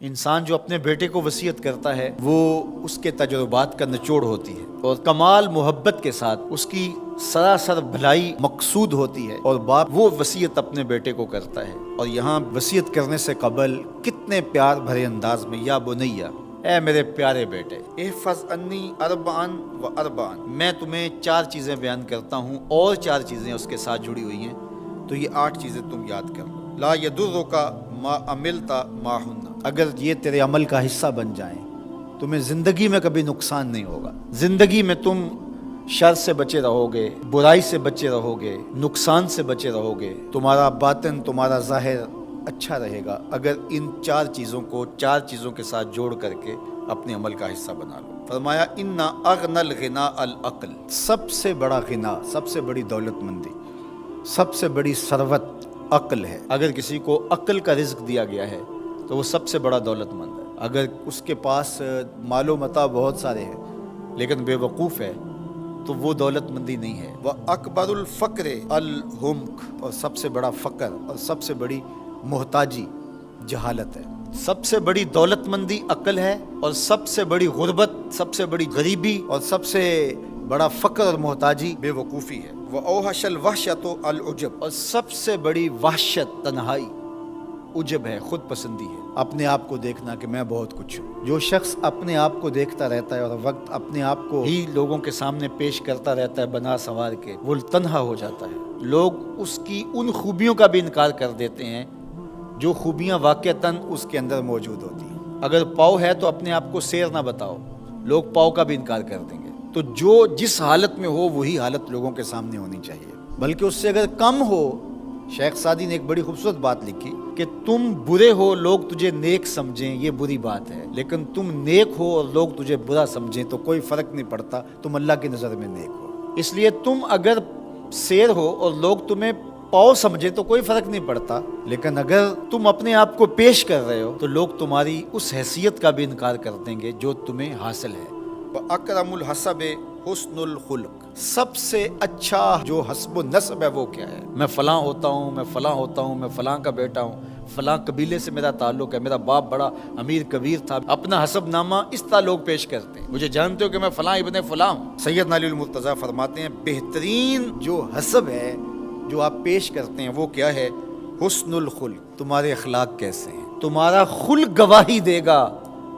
انسان جو اپنے بیٹے کو وصیت کرتا ہے وہ اس کے تجربات کا نچوڑ ہوتی ہے اور کمال محبت کے ساتھ اس کی سراسر بھلائی مقصود ہوتی ہے، اور باپ وہ وصیت اپنے بیٹے کو کرتا ہے۔ اور یہاں وصیت کرنے سے قبل کتنے پیار بھرے انداز میں یا بنیا، اے میرے پیارے بیٹے، احفظ انی اربعن و اربعن، میں تمہیں 4 چیزیں بیان کرتا ہوں اور 4 چیزیں اس کے ساتھ جڑی ہوئی ہیں، تو یہ 8 چیزیں تم یاد کر لو۔ لا یضرک ما عملت معہن، اگر یہ تیرے عمل کا حصہ بن جائیں تمہیں زندگی میں کبھی نقصان نہیں ہوگا، زندگی میں تم شر سے بچے رہو گے، برائی سے بچے رہو گے، نقصان سے بچے رہو گے، تمہارا باطن تمہارا ظاہر اچھا رہے گا اگر ان 4 چیزوں کو 4 چیزوں کے ساتھ جوڑ کر کے اپنے عمل کا حصہ بنا لو۔ فرمایا ان اغنى الغنى العقل، سب سے بڑا غنا، سب سے بڑی دولت مندی، سب سے بڑی ثروت عقل ہے۔ اگر کسی کو عقل کا رزق دیا گیا ہے تو وہ سب سے بڑا دولت مند ہے۔ اگر اس کے پاس مال و متاع بہت سارے ہیں لیکن بے وقوف ہے تو وہ دولت مندی نہیں ہے۔ وَأَكْبَرُ الْفَقْرِ الْحُمْقُ، اور سب سے بڑا فقر اور سب سے بڑی محتاجی جہالت ہے۔ سب سے بڑی دولت مندی عقل ہے، اور سب سے بڑی غربت، سب سے بڑی غریبی اور سب سے بڑا فقر اور محتاجی بے وقوفی ہے۔ وَأَوْحَشَ الْوَحْشَةُ الْعُجْبُ، اور سب سے بڑی وحشت تنہائی عجب ہے، خود پسندی ہے، اپنے آپ کو دیکھنا کہ میں بہت کچھ ہوں۔ جو شخص اپنے آپ کو دیکھتا رہتا ہے اور وقت اپنے آپ کو ہی لوگوں کے سامنے پیش کرتا رہتا ہے بنا سنوار کے، وہ تنہا ہو جاتا ہے۔ لوگ اس کی ان خوبیوں کا بھی انکار کر دیتے ہیں جو خوبیاں واقعتاً اس کے اندر موجود ہوتی ہیں۔ اگر پاؤ ہے تو اپنے آپ کو سیر نہ بتاؤ، لوگ پاؤ کا بھی انکار کر دیں گے۔ تو جو جس حالت میں ہو وہی حالت لوگوں کے سامنے ہونی چاہیے، بلکہ اس سے اگر کم ہو۔ شیخ سعدی نے ایک بڑی خوبصورت بات لکھی کہ تم برے ہو لوگ تجھے نیک سمجھیں یہ بری بات ہے، لیکن تم نیک ہو اور لوگ تجھے برا سمجھیں تو کوئی فرق نہیں پڑتا، تم اللہ کی نظر میں نیک ہو۔ اس لیے تم اگر سیر ہو اور لوگ تمہیں پاؤ سمجھے تو کوئی فرق نہیں پڑتا، لیکن اگر تم اپنے آپ کو پیش کر رہے ہو تو لوگ تمہاری اس حیثیت کا بھی انکار کر دیں گے جو تمہیں حاصل ہے۔ وَأَكْرَمُ الْحَسَبِ حُسْنُ الْخُلُقِ، سب سے اچھا جو حسب و نسب ہے وہ کیا ہے؟ میں فلاں ہوتا ہوں، میں فلاں ہوتا ہوں، میں فلاں کا بیٹا ہوں، فلاں قبیلے سے میرا تعلق ہے، میرا باپ بڑا امیر کبیر تھا۔ اپنا حسب نامہ اس طرح لوگ پیش کرتے ہیں، مجھے جانتے ہو کہ میں فلاں ابن فلاں ہوں۔ سیدنا علی المرتضیٰ فرماتے ہیں بہترین جو حسب ہے جو آپ پیش کرتے ہیں وہ کیا ہے؟ حسن الخلق، تمہارے اخلاق کیسے ہیں، تمہارا خلق گواہی دے گا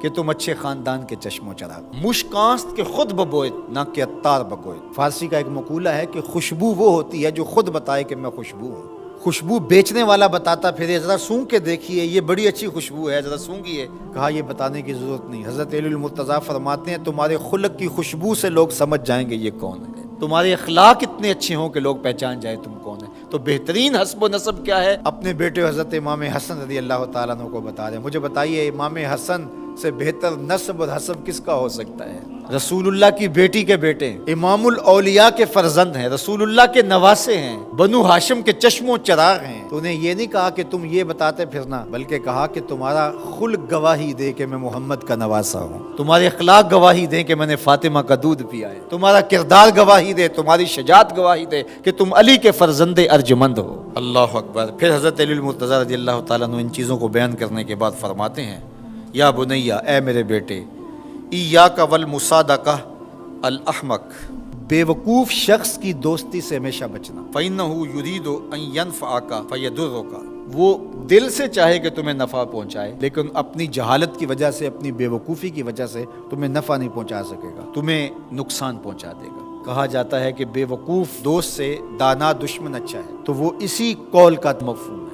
کہ تم اچھے خاندان کے چشم و چراغ۔ مشکانست کے خود ببوئت نہ کہ عطار بگوئت۔ فارسی کا ایک مقولہ ہے کہ خوشبو وہ ہوتی ہے جو خود بتائے کہ میں خوشبو ہوں۔ خوشبو بیچنے والا بتاتا پھر ذرا سونگھ کے دیکھیے یہ بڑی اچھی خوشبو ہے، ذرا سونگھیے، کہا یہ بتانے کی ضرورت نہیں۔ حضرت علی المرتضیٰ فرماتے ہیں تمہارے خلق کی خوشبو سے لوگ سمجھ جائیں گے یہ کون ہے، تمہارے اخلاق اتنے اچھے ہوں کہ لوگ پہچان جائیں تم کون ہے۔ تو بہترین حسب و نسب کیا ہے؟ اپنے بیٹے حضرت امام حسن رضی اللہ تعالیٰ عنہ کو بتا رہے ہیں، مجھے بتائیے امام حسن سے بہتر نسب اور حسب کس کا ہو سکتا ہے؟ رسول اللہ کی بیٹی کے بیٹے، امام الاولیاء کے فرزند ہیں، رسول اللہ کے نواسے ہیں، بنو ہاشم کے چشم و چراغ ہیں۔ تو انہیں یہ نہیں کہا کہ تم یہ بتاتے پھرنا، بلکہ کہا کہ تمہارا خلق گواہی دے کہ میں محمد کا نواسا ہوں، تمہارے اخلاق گواہی دیں کہ میں نے فاطمہ کا دودھ پیا ہے، تمہارا کردار گواہی دے، تمہاری شجاعت گواہی دے کہ تم علی کے فرزند ارجمند ہو۔ اللہ اکبر۔ پھر حضرت علی المرتضیٰ رضی اللہ تعالیٰ عنہ ان چیزوں کو بیان کرنے کے بعد فرماتے ہیں یا بنیا، اے میرے بیٹے، ایاک والمصادقہ الاحمق، بے وقوف شخص کی دوستی سے ہمیشہ بچنا۔ فإنہ یرید ان ینفعک فیضرک، وہ دل سے چاہے کہ تمہیں نفع پہنچائے لیکن اپنی جہالت کی وجہ سے، اپنی بے وقوفی کی وجہ سے تمہیں نفع نہیں پہنچا سکے گا، تمہیں نقصان پہنچا دے گا۔ کہا جاتا ہے کہ بے وقوف دوست سے دانا دشمن اچھا ہے، تو وہ اسی قول کا مفہوم ہے۔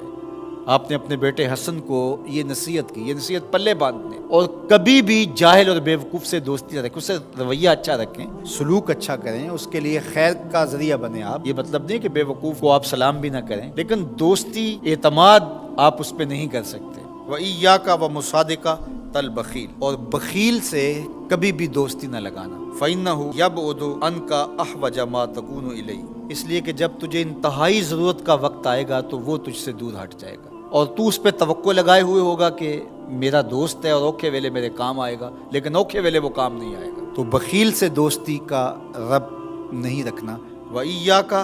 آپ نے اپنے بیٹے حسن کو یہ نصیحت کی، یہ نصیحت پلے باندھنے، اور کبھی بھی جاہل اور بے وقوف سے دوستی نہ رکھیں، اس سے رویہ اچھا رکھیں، سلوک اچھا کریں، اس کے لیے خیر کا ذریعہ بنیں آپ۔ یہ مطلب نہیں کہ بے وقوف کو آپ سلام بھی نہ کریں، لیکن دوستی اعتماد آپ اس پہ نہیں کر سکتے۔ وَإِيَّاكَ وَمُصَادِقَةَ الْبَخِيلِ، اور بخیل سے کبھی بھی دوستی نہ لگانا۔ فَإِنَّهُ يَبْعُدُ عَنْكَ أَحْوَجَ مَا تَكُونُ إِلَيْهِ، اس لیے کہ جب تجھے انتہائی ضرورت کا وقت آئے گا تو وہ تجھ سے دور ہٹ جائے گا، اور تو اس پہ توقع لگائے ہوئے ہوگا کہ میرا دوست ہے اور اوکھے ویلے میرے کام آئے گا، لیکن اوکھے ویلے وہ کام نہیں آئے گا۔ تو بخیل سے دوستی کا رب نہیں رکھنا۔ وَإِيَّاكَ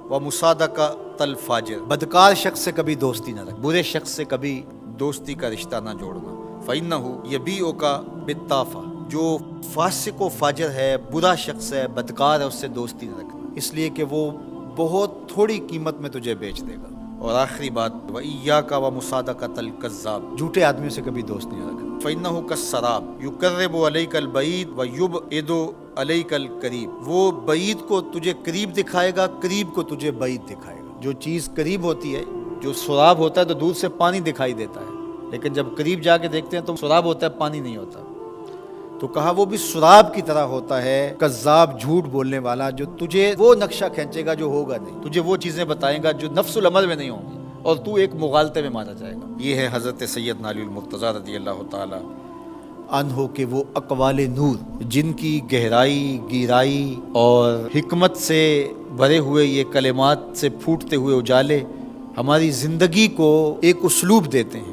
وَمُصَادَقَةَ الْفَاجِرِ، بدکار شخص سے کبھی دوستی نہ رکھ، برے شخص سے کبھی دوستی کا رشتہ نہ جوڑنا۔ فَإِنَّهُ يَبِيعُكَ بِالطَّافَةِ، جو فاسق و فاجر ہے، برا شخص ہے، بدکار ہے، اس سے دوستی نہ رکھنا، اس لیے کہ وہ بہت تھوڑی قیمت میں تجھے بیچ دے گا۔ اور آخری بات، وَإِيَّاكَ وَمُصَادَقَةَ الْكَذَّابِ، جھوٹے آدمیوں سے کبھی دوست نہیں رکھنا۔ فَإِنَّهُ كَالسَّرَابِ يُقَرِّبُ عَلَيْكَ الْبَعِيدَ وَيُبْعِدُ عَلَيْكَ الْقَرِيبَ، وہ بعید کو تجھے قریب دکھائے گا، قریب کو تجھے بعید دکھائے گا۔ جو چیز قریب ہوتی ہے، جو سراب ہوتا ہے تو دور سے پانی دکھائی دیتا ہے، لیکن جب قریب جا کے دیکھتے ہیں تو سراب ہوتا ہے، پانی نہیں ہوتا۔ تو کہا وہ بھی سراب کی طرح ہوتا ہے، کذاب، جھوٹ بولنے والا، جو تجھے وہ نقشہ کھینچے گا جو ہوگا نہیں، تجھے وہ چیزیں بتائے گا جو نفس العمل میں نہیں ہوں گی، اور تو ایک مغالطے میں مارا جائے گا۔ یہ ہے حضرت سیدنا علی المرتضیٰ رضی اللہ تعالی عنہ کے وہ اقوال نور، جن کی گہرائی، گیرائی اور حکمت سے بھرے ہوئے یہ کلمات سے پھوٹتے ہوئے اجالے ہماری زندگی کو ایک اسلوب دیتے ہیں۔